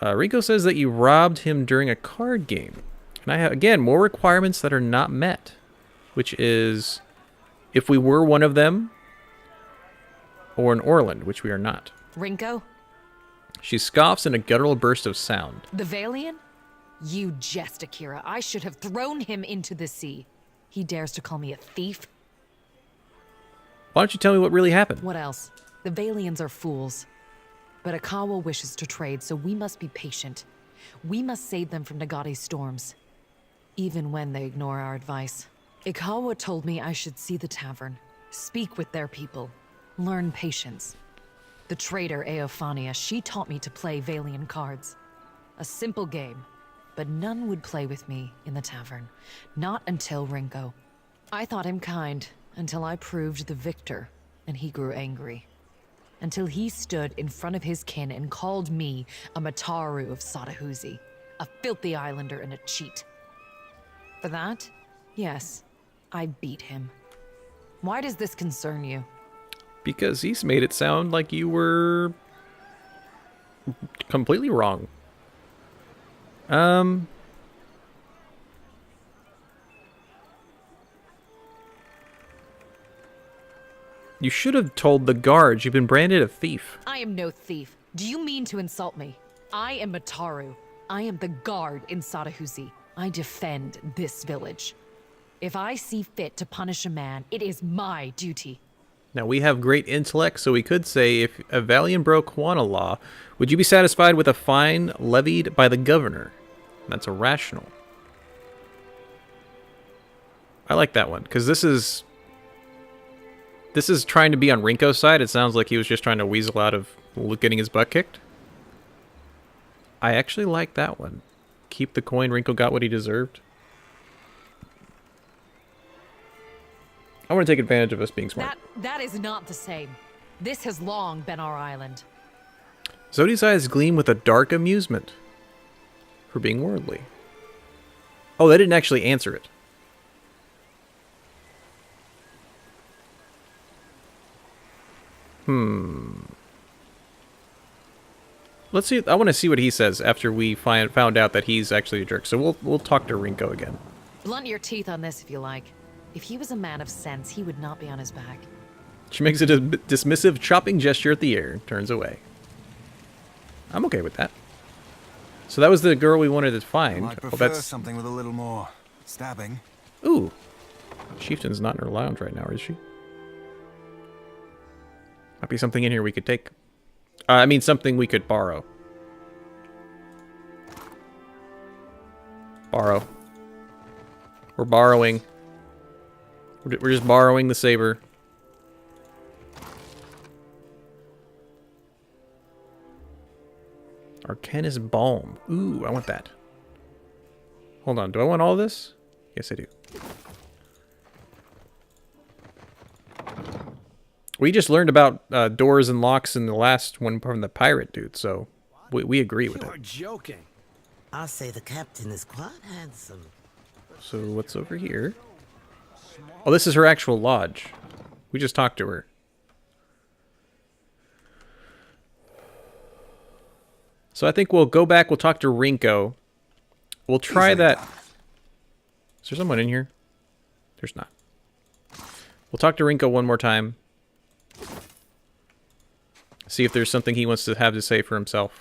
Rico says that you robbed him during a card game. And I have, again, more requirements that are not met. Which is, if we were one of them, or an Orland, which we are not. Rinko? She scoffs in a guttural burst of sound. The Valian? You jest, Akira. I should have thrown him into the sea. He dares to call me a thief? Why don't you tell me what really happened? What else? The Valians are fools. But Akawa wishes to trade, so we must be patient. We must save them from Nagate's storms. Even when they ignore our advice. Ikawa told me I should see the tavern, speak with their people, learn patience. The trader Eophania, she taught me to play Valian cards. A simple game, but none would play with me in the tavern. Not until Rinko. I thought him kind, until I proved the victor, and he grew angry. Until he stood in front of his kin and called me a Mataru of Sadahuzi, a filthy islander and a cheat. For that, yes, I beat him. Why does this concern you? Because he's made it sound like you were completely wrong. You should have told the guards you've been branded a thief. I am no thief. Do you mean to insult me? I am Mataru. I am the guard in Sadahuzi. I defend this village. If I see fit to punish a man, it is my duty. Now, we have great intellect, so we could say if a Valian broke Juana law, would you be satisfied with a fine levied by the governor? That's irrational. I like that one, because this is trying to be on Rinko's side. It sounds like he was just trying to weasel out of getting his butt kicked. I actually like that one. Keep the coin. Rinko got what he deserved. I want to take advantage of us being smart. That is not the same. This has long been our island. Zodi's eyes gleam with a dark amusement for being worldly. Oh, they didn't actually answer it. Let's see. I want to see what he says after we found out that he's actually a jerk. So we'll talk to Rinko again. Blunt your teeth on this if you like. If he was a man of sense, he would not be on his back. She makes a dismissive chopping gesture at the air and turns away. I'm okay with that. So that was the girl we wanted to find. I prefer something with a little more stabbing. Ooh. Chieftain's not in her lounge right now, is she? Might be something in here we could take. I mean, something we could borrow. Borrow. We're borrowing. We're just borrowing the saber. Arcanus Balm. Ooh, I want that. Hold on. Do I want all this? Yes, I do. We just learned about doors and locks in the last one from the pirate dude, so we agree with it. You're joking. I'll say the captain is quite handsome. So what's over here? Oh, this is her actual lodge. We just talked to her. So I think we'll go back. We'll talk to Rinko. We'll try that. Is there someone in here? There's not. We'll talk to Rinko one more time. See if there's something he wants to have to say for himself.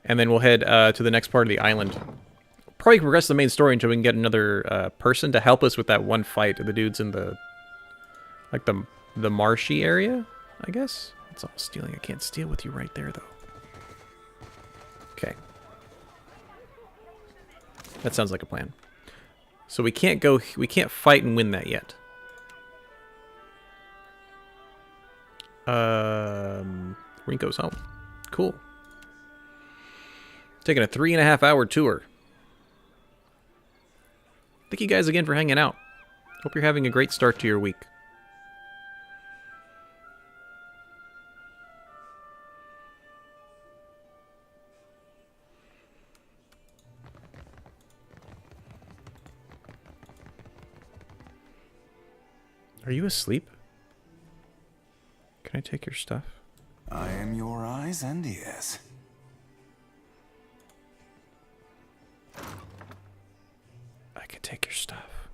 And then we'll head to the next part of the island. Probably progress the main story until we can get another person to help us with that one fight of the dudes in the... like the marshy area, I guess? It's all stealing. I can't steal with you right there, though. Okay. That sounds like a plan. So we can't go... we can't fight and win that yet. Rinko's home. Cool. Taking a 3.5-hour tour. Thank you guys again for hanging out. Hope you're having a great start to your week. Are you asleep? Can I take your stuff? I am your eyes and ears. I can take your stuff.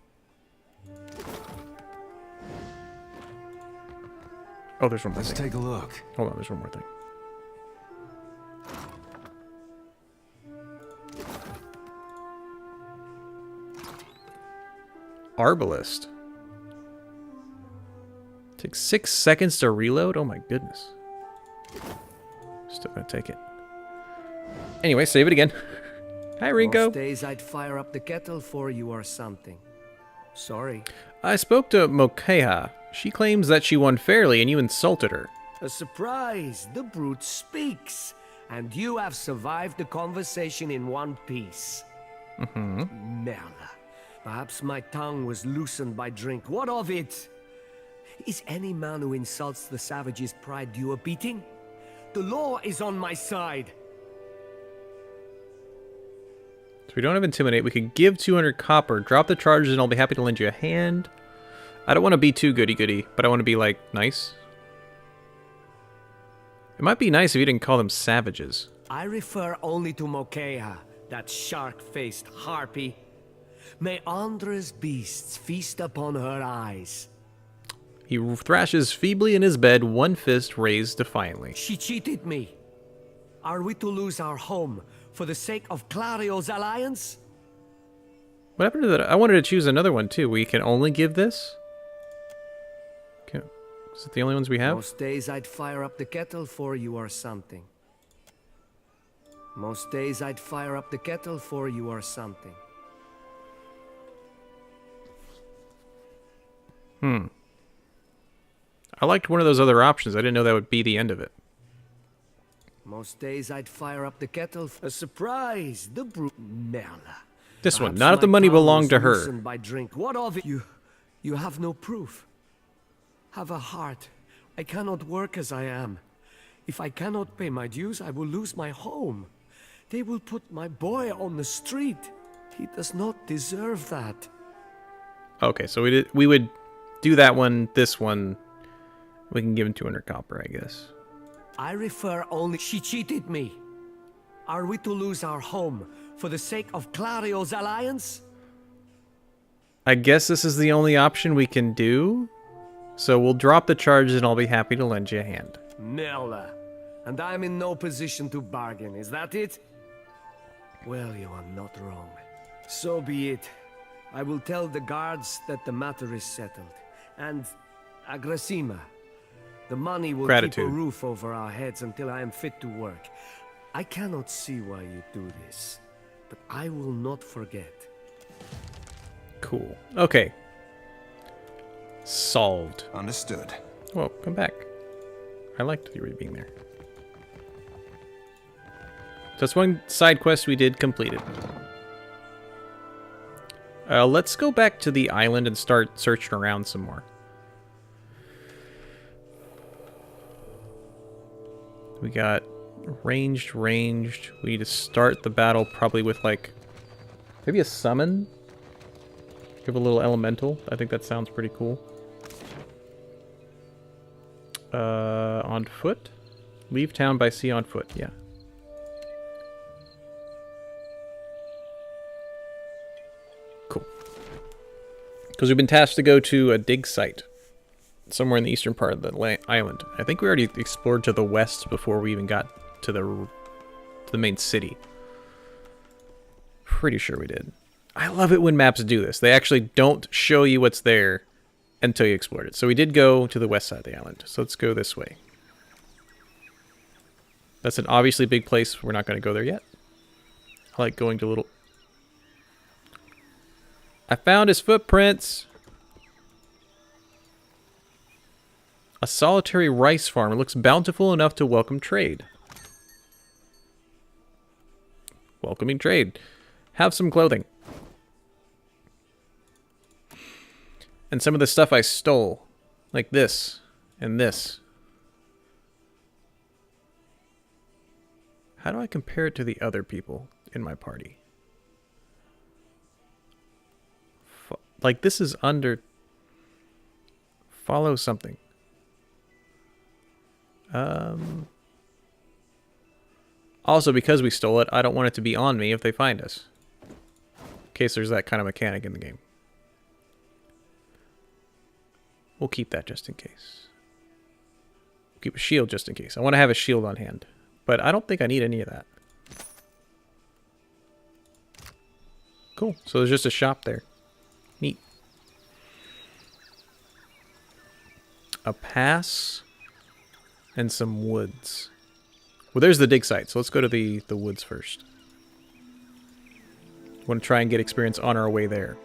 Oh, there's one more Let's thing. take a look. Hold on, there's one more thing. Arbalist. Takes 6 seconds to reload? Oh my goodness. Still gonna take it. Anyway, save it again. Hi, Rinko. Most days I'd fire up the kettle for you or something. Sorry. I spoke to Mokeha. She claims that she won fairly and you insulted her. A surprise! The brute speaks! And you have survived the conversation in one piece. Merla. Perhaps my tongue was loosened by drink. What of it? Is any man who insults the savage's pride due a beating? The law is on my side. So we don't have Intimidate. We could give 200 copper, drop the charges, and I'll be happy to lend you a hand. I don't want to be too goody-goody, but I want to be, like, nice. It might be nice if you didn't call them savages. I refer only to Mokeha, that shark-faced harpy. May Andra's beasts feast upon her eyes. He thrashes feebly in his bed, one fist raised defiantly. She cheated me. Are we to lose our home for the sake of Clario's alliance? What happened to that? I wanted to choose another one, too. We can only give this? Okay. Is it the only ones we have? Most days I'd fire up the kettle for you or something. Most days I'd fire up the kettle for you or something. I liked one of those other options. I didn't know that would be the end of it. Most days I'd fire up the kettle. A surprise! The brute Merla. This one. Perhaps Not if the my money tongue belonged was to her. loosened by drink. What of it? You have no proof. Have a heart. I cannot work as I am. If I cannot pay my dues, I will lose my home. They will put my boy on the street. He does not deserve that. Okay, so we would do that one, this one. We can give him 200 copper, I guess. I refer only... She cheated me. Are we to lose our home for the sake of Clario's alliance? I guess this is the only option we can do. So we'll drop the charges and I'll be happy to lend you a hand. Merla. And I'm in no position to bargain, is that it? Well, you are not wrong. So be it. I will tell the guards that the matter is settled. And Agrasima, the money will keep Gratitude. a roof over our heads until I am fit to work. I cannot see why you do this, but I will not forget. Cool. Okay. Solved. Understood. Well, come back. I liked you being there. So that's one side quest we did completed. Let's go back to the island and start searching around some more. We got ranged. We need to start the battle probably with, like, maybe a summon? Give a little elemental. I think that sounds pretty cool. On foot? Leave town by sea on foot, yeah. Cool. Because we've been tasked to go to a dig site. Somewhere in the eastern part of the island. I think we already explored to the west before we even got to the main city. Pretty sure we did. I love it when maps do this. They actually don't show you what's there until you explored it. So we did go to the west side of the island. So let's go this way. That's an obviously big place. We're not going to go there yet. I like going to little... I found his footprints. A solitary rice farm. It looks bountiful enough to welcome trade. Welcoming trade. Have some clothing. And some of the stuff I stole. Like this. And this. How do I compare it to the other people in my party? Like, this is under... Follow something. Also, because we stole it, I don't want it to be on me if they find us. In case there's that kind of mechanic in the game. We'll keep that just in case. Keep a shield just in case. I want to have a shield on hand. But I don't think I need any of that. Cool. So there's just a shop there. Neat. A pass and some woods. Well, there's the dig site, so let's go to the woods first. Want to try and get experience on our way there.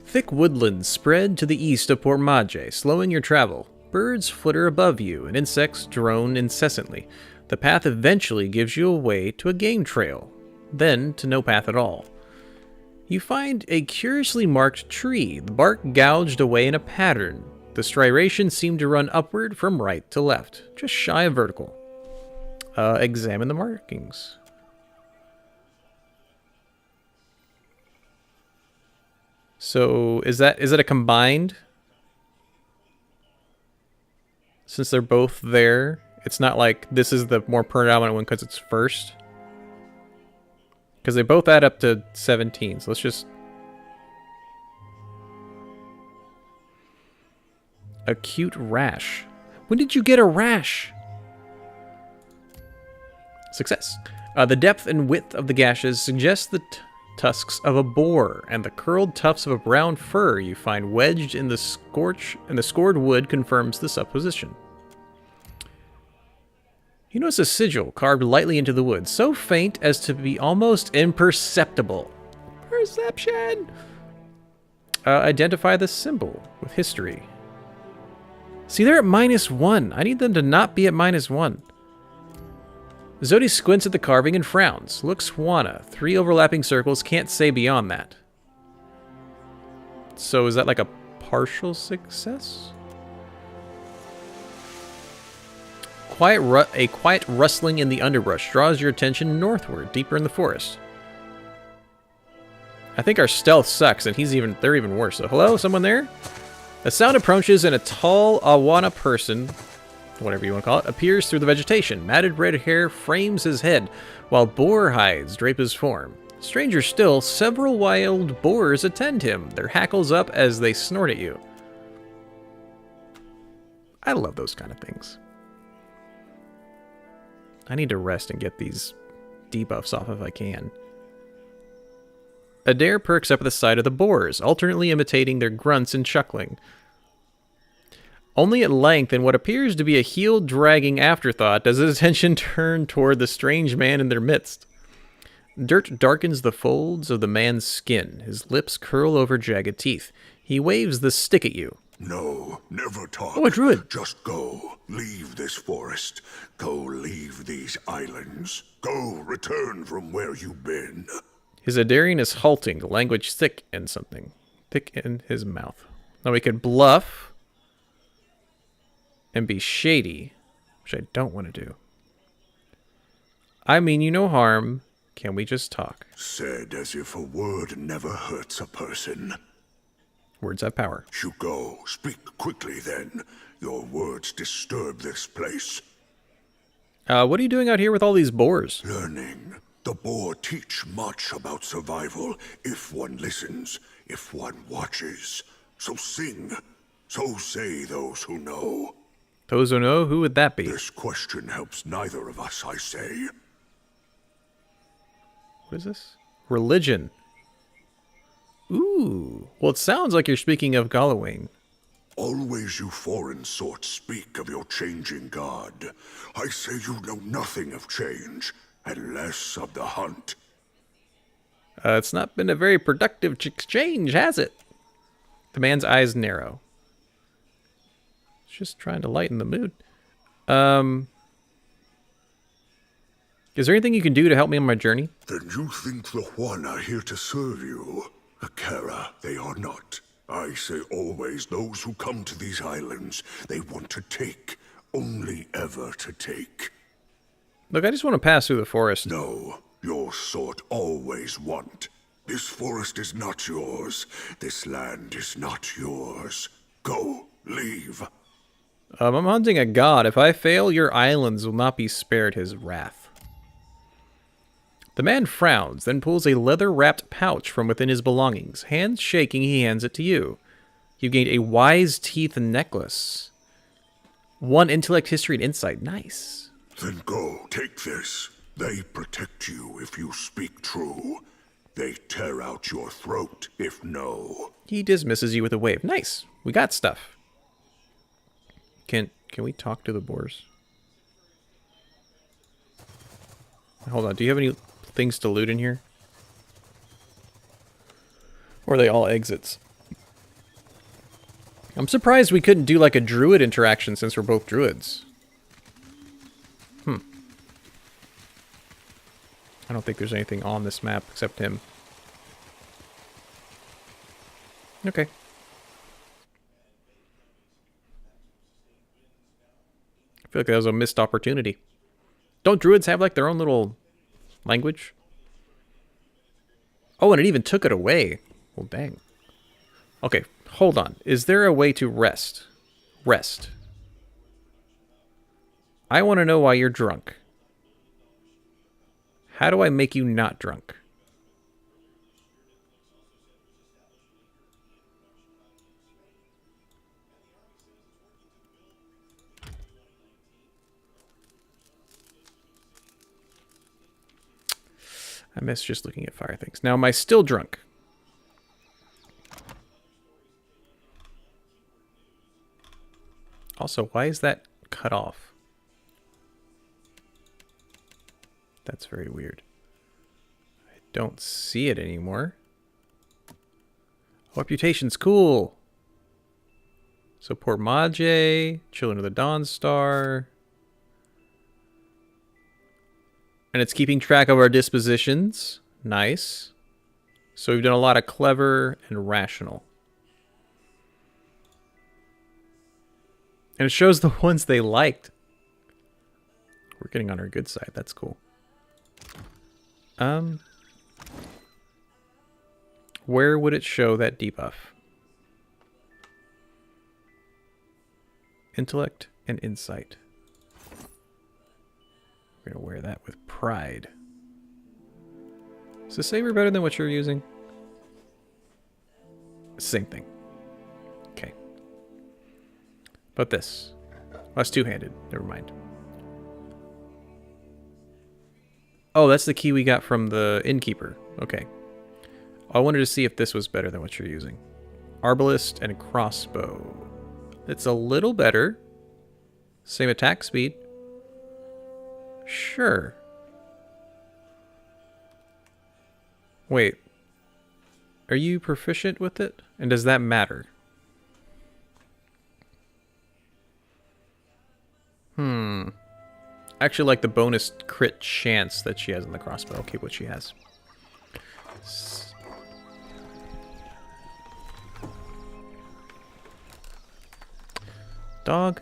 Thick woodlands spread to the east of Port Maje, slowing your travel. Birds flitter above you, and insects drone incessantly. The path eventually gives you away to a game trail, then to no path at all. You find a curiously marked tree, the bark gouged away in a pattern. The striations seem to run upward from right to left, just shy of vertical. Examine the markings. So, is it a combined? Since they're both there, it's not like this is the more predominant one because it's first. Because they both add up to 17, so let's just... Acute rash. When did you get a rash? Success. The depth and width of the gashes suggests the tusks of a boar, and the curled tufts of a brown fur you find wedged in the scored wood confirms the supposition. You notice a sigil carved lightly into the wood, so faint as to be almost imperceptible. Perception! Identify the symbol with history. See, they're at -1. I need them to not be at -1. Zodi squints at the carving and frowns. Looks Juana. 3 overlapping circles, can't say beyond that. So is that like a partial success? A quiet rustling in the underbrush draws your attention northward, deeper in the forest. I think our stealth sucks, and they're even worse. So hello, someone there? A sound approaches, and a tall Awana person, whatever you want to call it, appears through the vegetation. Matted red hair frames his head, while boar hides drape his form. Stranger still, several wild boars attend him, their hackles up as they snort at you. I love those kind of things. I need to rest and get these debuffs off if I can. Adair perks up at the sight of the boars, alternately imitating their grunts and chuckling. Only at length, in what appears to be a heel-dragging afterthought, does his attention turn toward the strange man in their midst. Dirt darkens the folds of the man's skin. His lips curl over jagged teeth. He waves the stick at you. No, never talk. Oh, a druid. Just go. Leave this forest. Go leave these islands. Go return from where you've been. His Adarian is halting, the language thick in something. Thick in his mouth. Now we could bluff and be shady, which I don't want to do. I mean you no harm. Can we just talk? Said as if a word never hurts a person. Words have power. You go. Speak quickly then. Your words disturb this place. What are you doing out here with all these boars? Learning. The boar teach much about survival if one listens, if one watches. So sing. So say those who know. Those who know, who would that be? This question helps neither of us, I say. What is this? Religion. Ooh. Well, it sounds like you're speaking of Gallowayne. Always you foreign sorts speak of your changing god. I say you know nothing of change, and less of the hunt. It's not been a very productive exchange, has it? The man's eyes narrow. He's just trying to lighten the mood. Is there anything you can do to help me on my journey? Then you think the Juan are here to serve you? Akara, they are not. I say always those who come to these islands, they want to take, only ever to take. Look, I just want to pass through the forest. No, your sort always want. This forest is not yours. This land is not yours. Go, leave. I'm hunting a god. If I fail, your islands will not be spared his wrath. The man frowns, then pulls a leather-wrapped pouch from within his belongings. Hands shaking, he hands it to you. You've gained a wise teeth necklace. 1 intellect, history, and insight. Nice. Then go, take this. They protect you if you speak true. They tear out your throat if no. He dismisses you with a wave. Nice. We got stuff. Can we talk to the boars? Hold on. Do you have any things to loot in here? Or are they all exits? I'm surprised we couldn't do like a druid interaction since we're both druids. I don't think there's anything on this map except him. Okay. I feel like that was a missed opportunity. Don't druids have like their own little language? Oh, and it even took it away. Well, dang. Okay, hold on. Is there a way to rest? Rest. I want to know why you're drunk. How do I make you not drunk? I miss just looking at fire things. Now, am I still drunk? Also, why is that cut off? That's very weird. I don't see it anymore. Reputation's cool. So Port Mage, Children of the Dawn Star. And it's keeping track of our dispositions. Nice. So we've done a lot of clever and rational. And it shows the ones they liked. We're getting on our good side. That's cool. Where would it show that debuff? Intellect and insight. We're gonna wear that with pride. Is the saber better than what you're using? Same thing. Okay. But this. Oh, that's two-handed. Never mind. Oh, that's the key we got from the innkeeper. Okay. I wanted to see if this was better than what you're using. Arbalist and crossbow. It's a little better. Same attack speed. Sure. Wait. Are you proficient with it? And does that matter? I actually like the bonus crit chance that she has in the crossbow. Okay, what she has. Dog.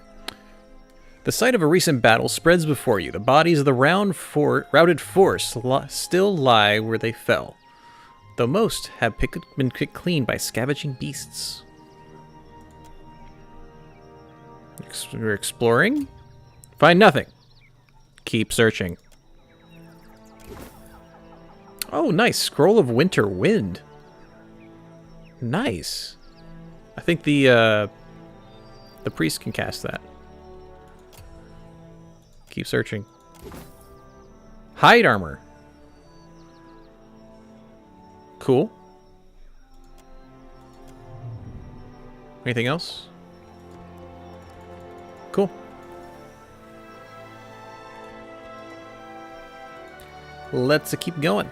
The site of a recent battle spreads before you. The bodies of the routed force still lie where they fell, though most have been picked clean by scavenging beasts. We're exploring? Find nothing. Keep searching. Oh, nice. Scroll of Winter Wind. Nice. I think the priest can cast that. Keep searching. Hide armor. Cool. Anything else? Cool. Let's keep going.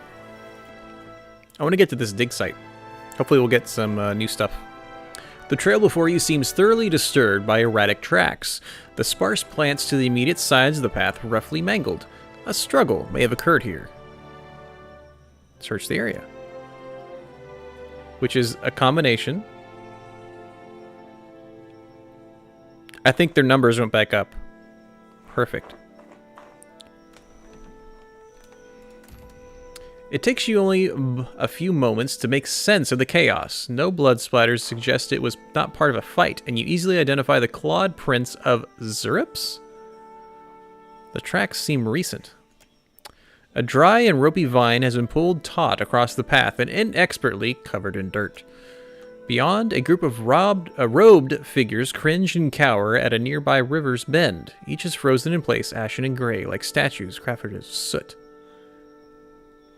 I want to get to this dig site. Hopefully we'll get some new stuff. The trail before you seems thoroughly disturbed by erratic tracks. The sparse plants to the immediate sides of the path roughly mangled. A struggle may have occurred here. Search the area. Which is a combination. I think their numbers went back up. Perfect. It takes you only a few moments to make sense of the chaos. No blood splatters suggest it was not part of a fight, and you easily identify the clawed prints of Zurips? The tracks seem recent. A dry and ropey vine has been pulled taut across the path and inexpertly covered in dirt. Beyond, a group of robed figures cringe and cower at a nearby river's bend. Each is frozen in place, ashen and gray, like statues crafted of soot.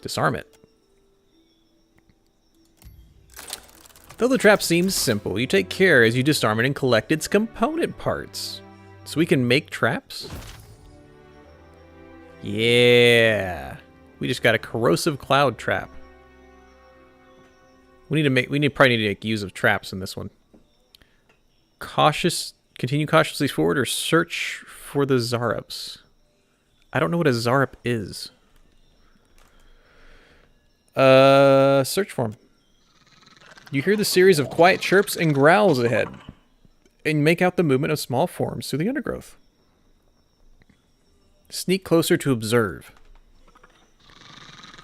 Disarm it. Though the trap seems simple, you take care as you disarm it and collect its component parts. So we can make traps? Yeah. We just got a corrosive cloud trap. We probably need to make use of traps in this one. Continue cautiously forward or search for the Zarups. I don't know what a Zarup is. Search for him. You hear the series of quiet chirps and growls ahead, and make out the movement of small forms through the undergrowth. Sneak closer to observe.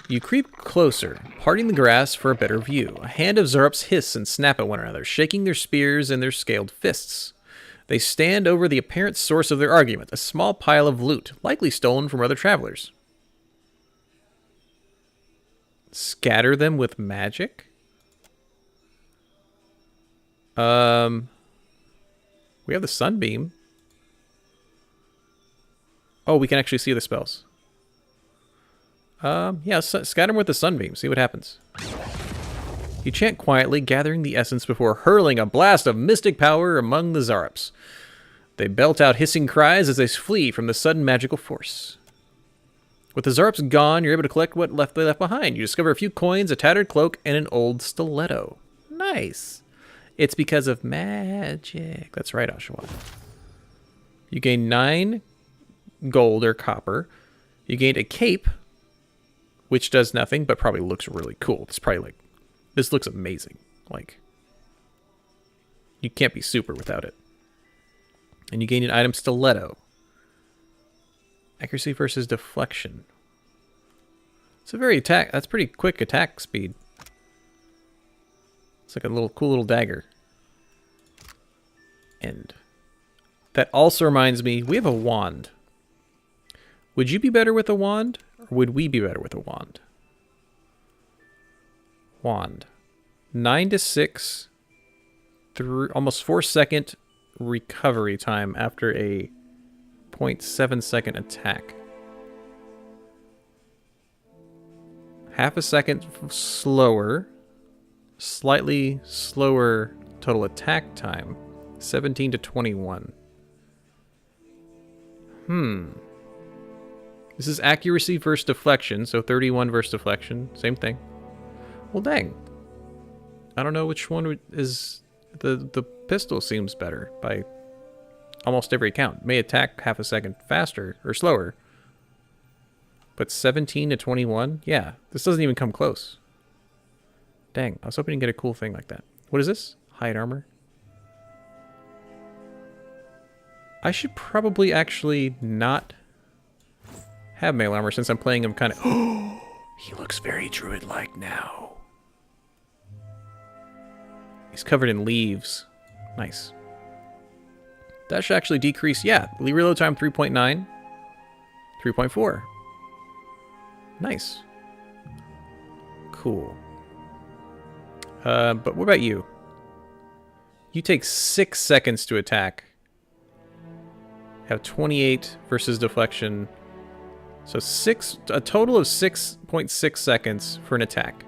You creep closer, parting the grass for a better view. A hand of Zarups hiss and snap at one another, shaking their spears and their scaled fists. They stand over the apparent source of their argument, a small pile of loot, likely stolen from other travelers. Scatter them with magic? We have the sunbeam. Oh, we can actually see the spells. Yeah, scatter them with the sunbeam. See what happens. You chant quietly, gathering the essence before hurling a blast of mystic power among the Zarups. They belt out hissing cries as they flee from the sudden magical force. With the Zarups gone, you're able to collect what they left behind. You discover a few coins, a tattered cloak, and an old stiletto. Nice. It's because of magic. That's right, Oshawa. You gain 9 gold or copper. You gained a cape, which does nothing, but probably looks really cool. It's probably like, this looks amazing. Like, you can't be super without it. And you gain an item stiletto. Accuracy versus deflection. It's a very that's pretty quick attack speed. It's like a cool little dagger. And that also reminds me, we have a wand. Would you be better with a wand? Or would we be better with a wand? Wand. 9 to 6 through almost 4-second recovery time after a 0.7-second attack. Half a second slower. Slightly slower total attack time. 17 to 21. This is accuracy versus deflection, so 31 versus deflection. Same thing. Well, dang. I don't know which one is... The pistol seems better by almost every count. May attack half a second faster or slower. But 17 to 21? Yeah, this doesn't even come close. Dang, I was hoping to get a cool thing like that. What is this? Hide armor. I should probably actually not have mail armor since I'm playing him kind of... Oh, he looks very druid-like now. He's covered in leaves. Nice. That should actually decrease... Yeah, reload time 3.9. 3.4. Nice. Cool. But what about you? You take 6 seconds to attack. Have 28 versus deflection. So a total of 6.6 seconds for an attack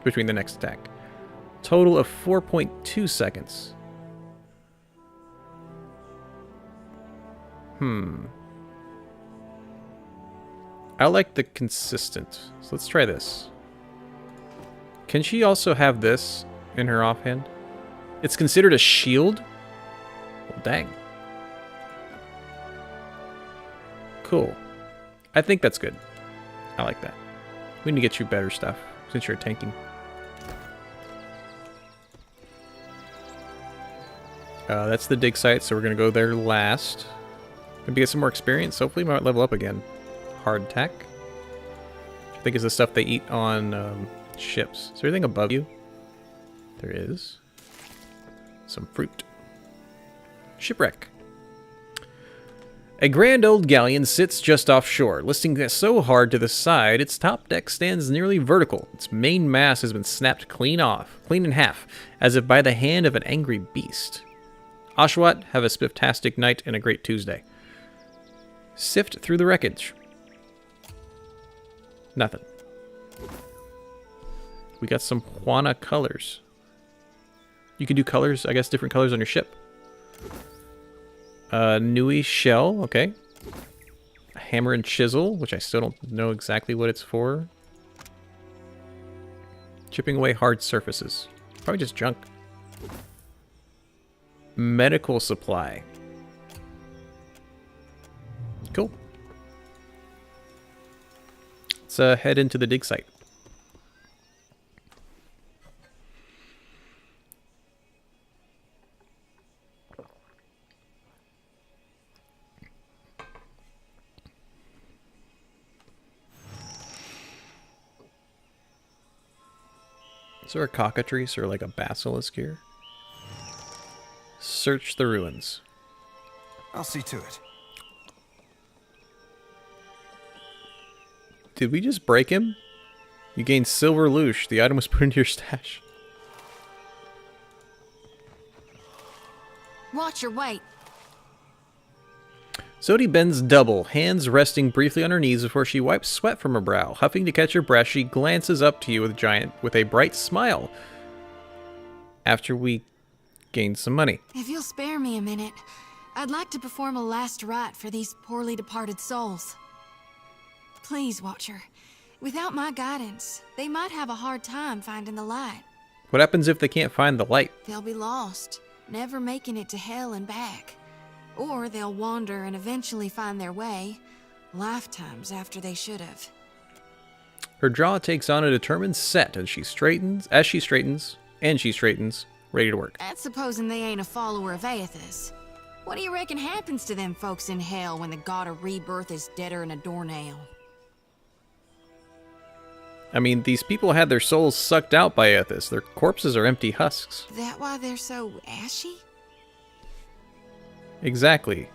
between the next attack. Total of 4.2 seconds. I like the consistent. So let's try this. Can she also have this in her offhand? It's considered a shield? Well, dang. Cool. I think that's good. I like that. We need to get you better stuff since you're tanking. That's the dig site, so we're going to go there last. Maybe get some more experience. Hopefully we might level up again. Hard attack. I think is the stuff they eat on ships. Is there anything above you? There is. Some fruit. Shipwreck. A grand old galleon sits just offshore, listing so hard to the side, its top deck stands nearly vertical. Its main mast has been snapped clean in half, as if by the hand of an angry beast. Oshawott, have a spifftastic night and a great Tuesday. Sift through the wreckage. Nothing. We got some Juana colors. You can do colors, I guess, different colors on your ship. Nui shell, okay. A hammer and chisel, which I still don't know exactly what it's for. Chipping away hard surfaces. Probably just junk. Medical supply. Cool. Let's head into the dig site. Is there a cockatrice or like a basilisk here? Search the ruins. I'll see to it. Did we just break him? You gained silver loosh. The item was put into your stash. Watch your weight. Zodi bends double, hands resting briefly on her knees before she wipes sweat from her brow. Huffing to catch her breath, she glances up to you with a bright smile. After we gain some money. If you'll spare me a minute, I'd like to perform a last rite for these poorly departed souls. Please, Watcher. Without my guidance, they might have a hard time finding the light. What happens if they can't find the light? They'll be lost, never making it to hell and back. Or they'll wander and eventually find their way, lifetimes after they should have. Her jaw takes on a determined set as she straightens, ready to work. That's supposing they ain't a follower of Aethys. What do you reckon happens to them folks in hell when the god of rebirth is deader than a doornail? I mean, these people had their souls sucked out by Aethys. Their corpses are empty husks. That why they're so ashy? Exactly.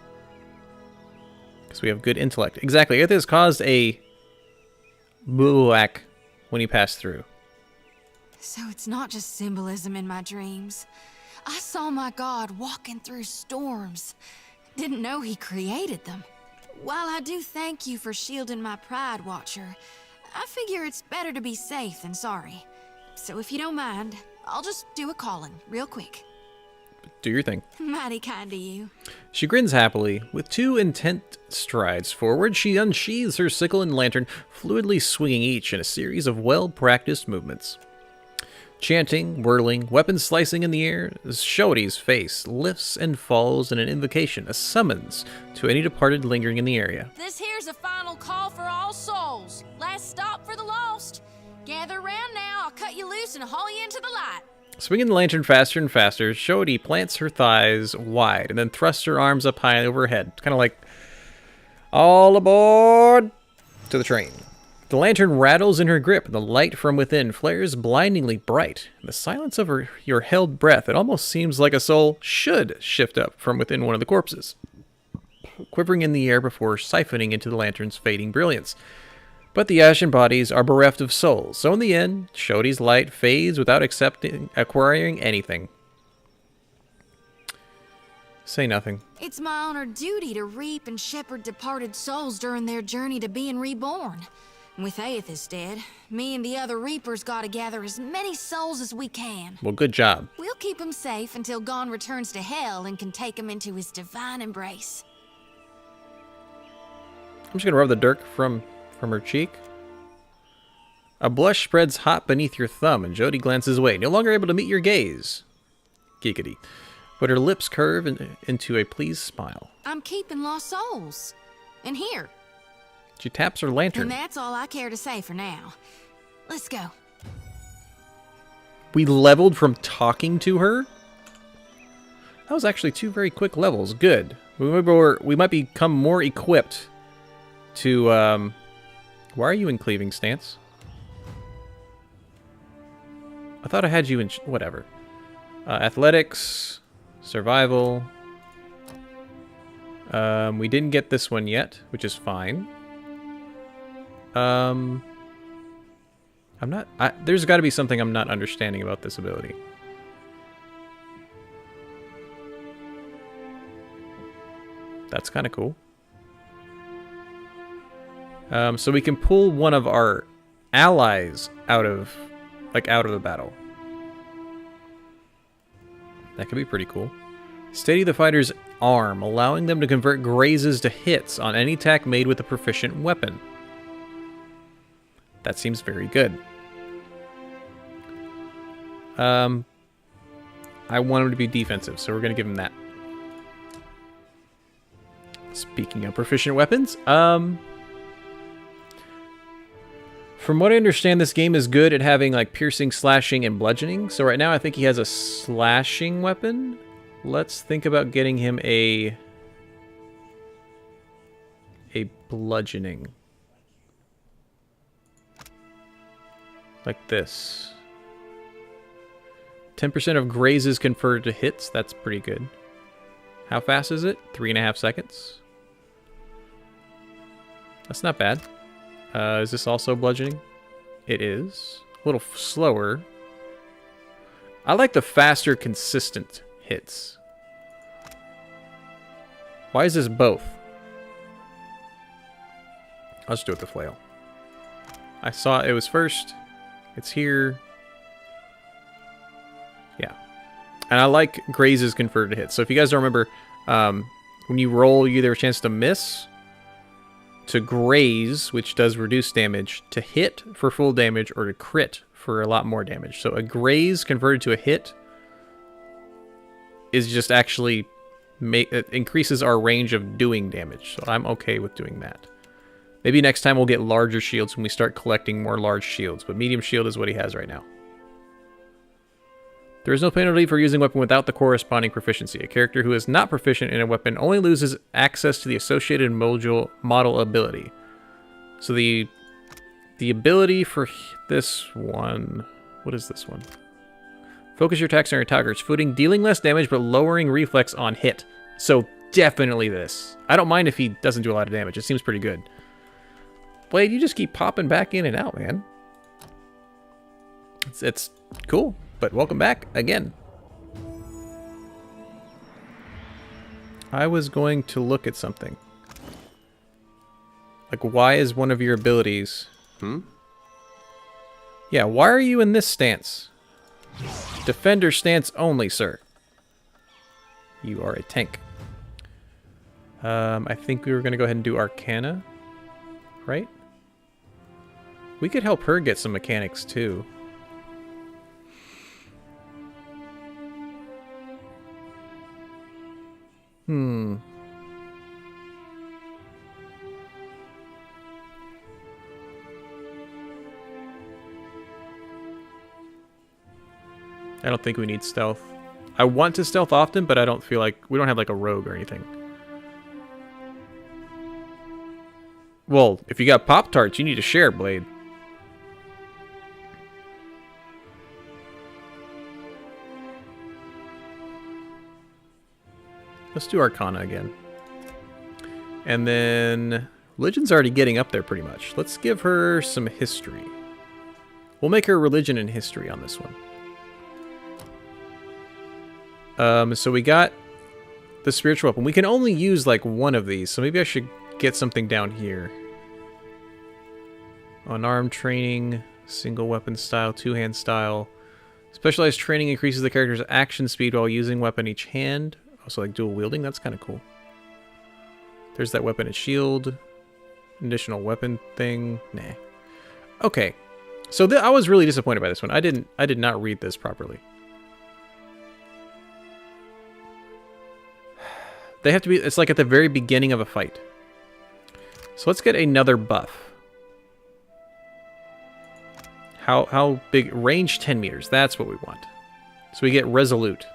Because we have good intellect. Exactly. Aethys caused a bivouac when he passed through. So it's not just symbolism in my dreams. I saw my god walking through storms. Didn't know he created them. While I do thank you for shielding my pride, Watcher, I figure it's better to be safe than sorry. So if you don't mind, I'll just do a calling real quick. Do your thing. Mighty kind of you. She grins happily. With 2 intent strides forward, she unsheathes her sickle and lantern, fluidly swinging each in a series of well-practiced movements. Chanting, whirling, weapons slicing in the air, Shoti's face lifts and falls in an invocation, a summons to any departed lingering in the area. This here's a final call for all souls. Last stop for the lost. Gather round now, I'll cut you loose and haul you into the light. Swinging the lantern faster and faster, Shoti plants her thighs wide and then thrusts her arms up high over her head. Kind of like, all aboard to the train. The lantern rattles in her grip, and the light from within flares blindingly bright. In the silence of your held breath, it almost seems like a soul should shift up from within one of the corpses, quivering in the air before siphoning into the lantern's fading brilliance. But the ashen bodies are bereft of souls, so in the end, Shoti's light fades without acquiring anything. Say nothing. It's my honored duty to reap and shepherd departed souls during their journey to being reborn. With Aethys dead, me and the other Reapers gotta gather as many souls as we can. Well, good job. We'll keep him safe until Gon returns to hell and can take him into his divine embrace. I'm just gonna rub the dirt from her cheek. A blush spreads hot beneath your thumb, and Jody glances away, no longer able to meet your gaze. Giggity. But her lips curve into a pleased smile. I'm keeping lost souls. And here. She taps her lantern. And that's all I care to say for now. Let's go. We leveled from talking to her? That was actually 2 very quick levels. Good. We might become more equipped to Why are you in cleaving stance? I thought I had you in... whatever. Athletics. Survival. We didn't get this one yet, which is fine. I'm not... there's got to be something I'm not understanding about this ability. That's kind of cool. So we can pull one of our allies out of the battle. That could be pretty cool. Steady the fighter's arm, allowing them to convert grazes to hits on any attack made with a proficient weapon. That seems very good. I want him to be defensive, so we're going to give him that. Speaking of proficient weapons, from what I understand, this game is good at having like piercing, slashing, and bludgeoning. So right now I think he has a slashing weapon. Let's think about getting him a bludgeoning. Like this. 10% of grazes converted to hits. That's pretty good. How fast is it? 3.5 seconds. That's not bad. Is this also bludgeoning? It is. A little slower. I like the faster, consistent hits. Why is this both? I'll just do it with the flail. I saw it was first. It's here. Yeah. And I like grazes converted to hits. So if you guys don't remember, when you roll, you either have a chance to miss, to graze, which does reduce damage, to hit for full damage, or to crit for a lot more damage. So a graze converted to a hit is just actually it increases our range of doing damage. So I'm okay with doing that. Maybe next time we'll get larger shields when we start collecting more large shields, but medium shield is what he has right now. There is no penalty for using a weapon without the corresponding proficiency. A character who is not proficient in a weapon only loses access to the associated model ability. So the ability for this one... What is this one? Focus your attacks on your attackers, footing, dealing less damage but lowering reflex on hit. So definitely this. I don't mind if he doesn't do a lot of damage. It seems pretty good. Blade, you just keep popping back in and out, man. It's cool. But welcome back again. I was going to look at something. Like, why is one of your abilities... Yeah, why are you in this stance? Defender stance only, sir. You are a tank. I think we were going to go ahead and do Arcana. Right? We could help her get some mechanics, too. I don't think we need stealth. I want to stealth often, but I don't feel like... We don't have like a rogue or anything. Well, if you got Pop-Tarts, you need to share, Blade. Let's do Arcana again. And then... Religion's already getting up there pretty much. Let's give her some history. We'll make her religion and history on this one. So we got the spiritual weapon. We can only use like one of these, so maybe I should get something down here. Unarmed training, single weapon style, two-hand style. Specialized training increases the character's action speed while using weapon each hand. Also like dual wielding, that's kind of cool. There's that weapon and shield. Additional weapon thing. Nah. Okay. So I was really disappointed by this one. I did not read this properly. They have to be, it's like at the very beginning of a fight. So let's get another buff. How big? Range 10 meters. That's what we want. So we get resolute.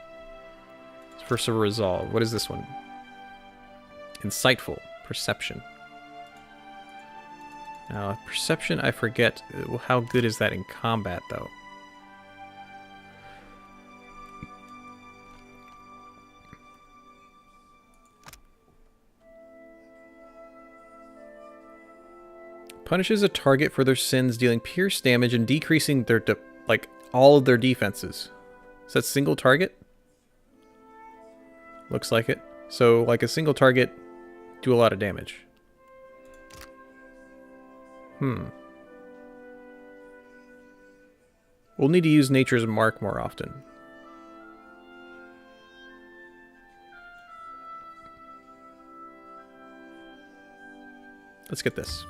First of resolve. What is this one? Insightful. Perception. Now, perception, I forget. How good is that in combat, though? Punishes a target for their sins, dealing pierce damage and decreasing their, like, all of their defenses. Is that single target? Looks like it. So, like, a single target, do a lot of damage. We'll need to use Nature's Mark more often. Let's get this.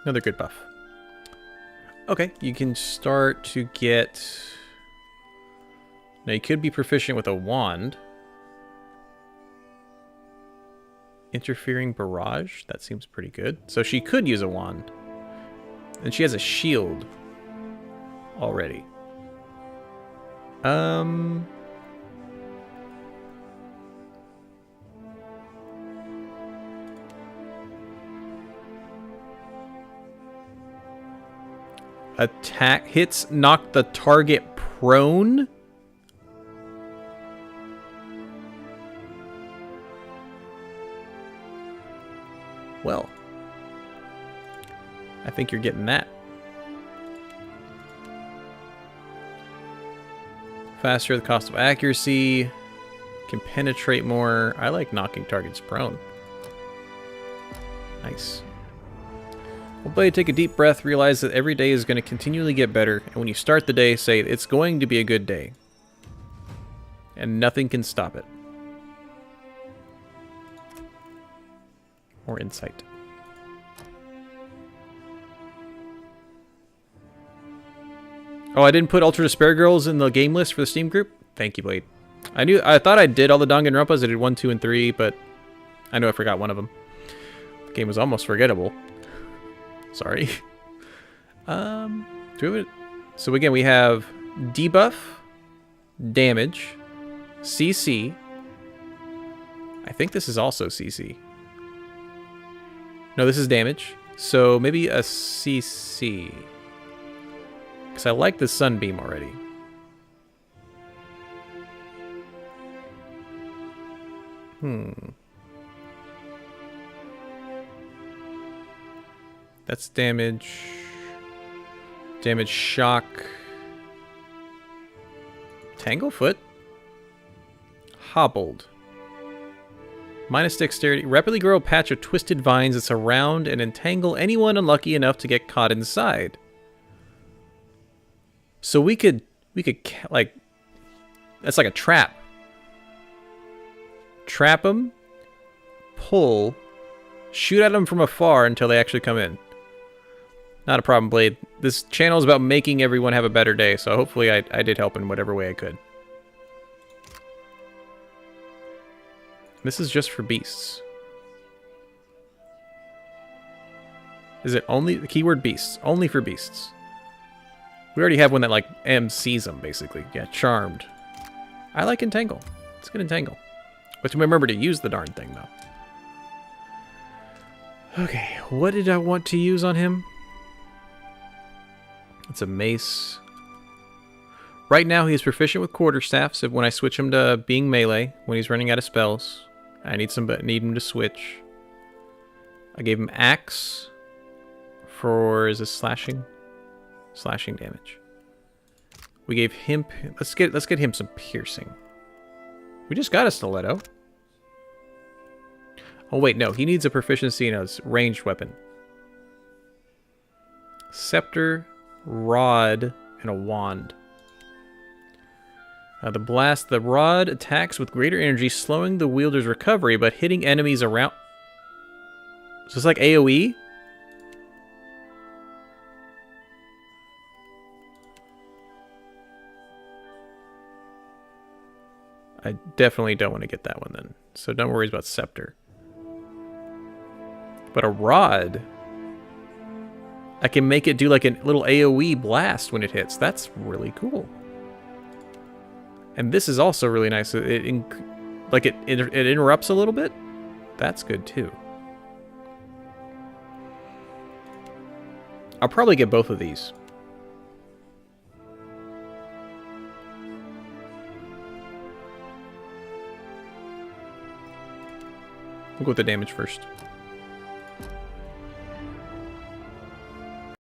Another good buff. Okay, you can start to get... Now, you could be proficient with a wand. Interfering Barrage? That seems pretty good. So she could use a wand. And she has a shield already. Attack hits knock the target prone. Well, I think you're getting that. Faster, the cost of accuracy. Can penetrate more. I like knocking targets prone. Nice. Well, Blade, take a deep breath. Realize that every day is going to continually get better. And when you start the day, say, it's going to be a good day. And nothing can stop it. More insight. Oh, I didn't put Ultra Despair Girls in the game list for the Steam group? Thank you, Blade. I thought I did all the Danganronpas. I did 1, 2, and 3, but I know I forgot one of them. The game was almost forgettable. Sorry. Do we have it? So again, we have debuff, damage, CC. I think this is also CC. No, this is damage. So maybe a CC. Because I like the Sunbeam already. That's damage. Damage shock. Tanglefoot. Hobbled. Minus dexterity. Rapidly grow a patch of twisted vines that surround and entangle anyone unlucky enough to get caught inside. So we could like, that's like a trap. Trap them, pull, shoot at them from afar until they actually come in. Not a problem, Blade. This channel is about making everyone have a better day, so hopefully I did help in whatever way I could. This is just for beasts. Is it only the keyword beasts? Only for beasts. We already have one that like MCs them, basically. Yeah, Charmed. I like Entangle. It's good Entangle. But remember to use the darn thing, though. Okay, what did I want to use on him? It's a mace. Right now, he's proficient with quarterstaff, so when I switch him to being melee, when he's running out of spells, I need him to switch. I gave him axe for, is this slashing? Slashing damage. We gave him, let's get him some piercing. We just got a stiletto. Oh wait, no, he needs a proficiency in a ranged weapon. Scepter, rod, and a wand. The rod attacks with greater energy, slowing the wielder's recovery, but hitting enemies around. So it's like AoE? I definitely don't want to get that one then. So don't worry about Scepter. But a rod, I can make it do like a little AoE blast when it hits. That's really cool. And this is also really nice. It interrupts a little bit. That's good too. I'll probably get both of these. We'll go with the damage first.